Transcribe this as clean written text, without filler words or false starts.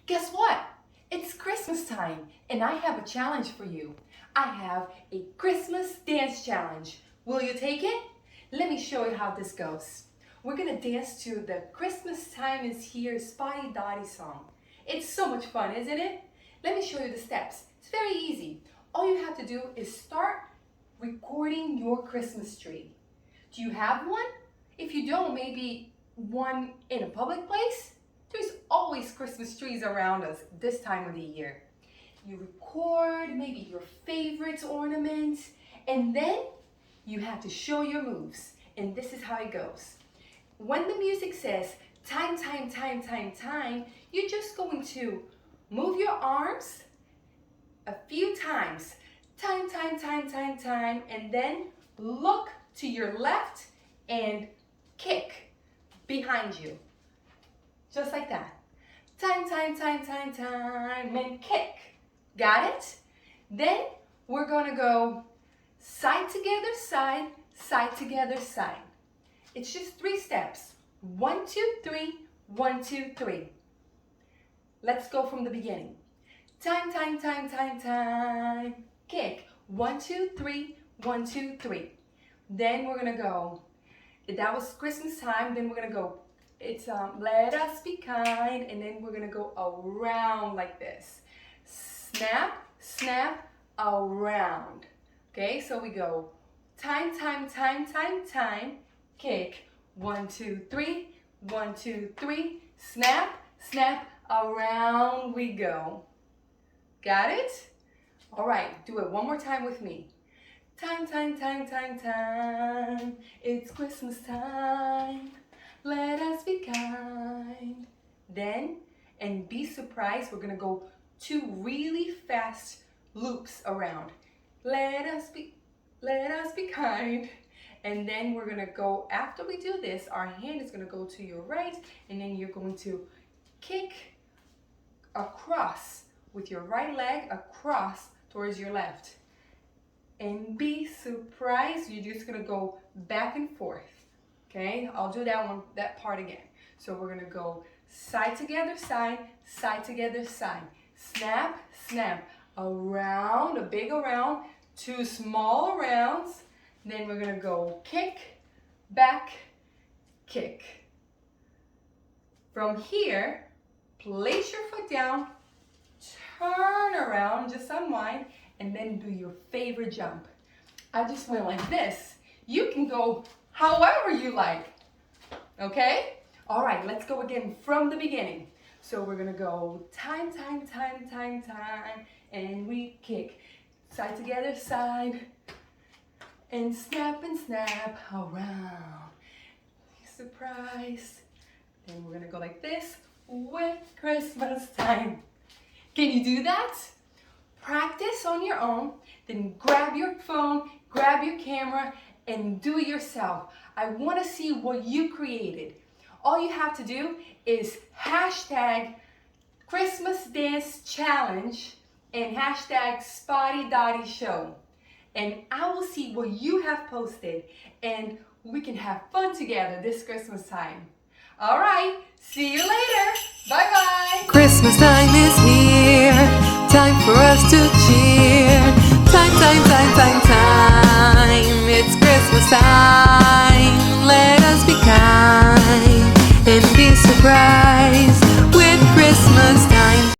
Guess what? It's Christmas time and I have a challenge for you. I have a Christmas dance challenge. Will you take it? Let me show you how this goes. We're gonna dance to the Christmas Time Is Here Spotty Dotty song. It's so much fun, isn't it? Let me show you the steps. It's very easy. All you have to do is start recording your Christmas tree. Do you have one? If you don't, maybe one in a public place? There's always Christmas trees around us this time of the year. You record maybe your favorite ornaments, and then you have to show your moves. And this is how it goes. When the music says time, time, time, time, time, you're just going to move your arms a few times. Time, time, time, time, time, and then look to your left and kick behind you. Just like that. Time, time, time, time, time, and kick. Got it? Then we're gonna go side together, side, side together, side. It's just 3 steps. 1, 2, 3, 1, 2, 3. Let's go from the beginning. Time, time, time, time, time. Kick. 1, 2, 3, 1, 2, 3. Then we're gonna go. That was Christmas time. Then we're gonna go. It's let us be kind, and then we're gonna go around like this. Snap, snap, around. Okay, so we go time, time, time, time, time, kick. 1, 2, 3, 1, 2, 3, snap, snap, around we go. Got it? All right, do it one more time with me. Time, time, time, time, time, it's Christmas time. Let us be kind. Then, and be surprised, we're gonna go 2 really fast loops around. Let us be kind. And then we're gonna go, after we do this, our hand is gonna go to your right, and then you're going to kick across with your right leg across towards your left. And be surprised, you're just gonna go back and forth. Okay, I'll do that part again. So we're gonna go side together, side, side together, side. Snap, snap, around, a big around, 2 small rounds. Then we're gonna go kick, back, kick. From here, place your foot down, turn around, just unwind, and then do your favorite jump. I just went like this. You can go however you like, okay? All right, let's go again from the beginning. So we're gonna go time, time, time, time, time, and we kick. Side together, side, and snap around. Surprise. Then we're gonna go like this with Christmas time. Can you do that? Practice on your own, then grab your phone, grab your camera, and do it yourself. I want to see what you created. All you have to do is hashtag Christmas Dance Challenge and hashtag Spotty Dotty Show. And I will see what you have posted, and we can have fun together this Christmas time. All right, see you later. Bye-bye. Christmas time is here, time for us to cheer. Time, time, time, time, time, it's Christmas time.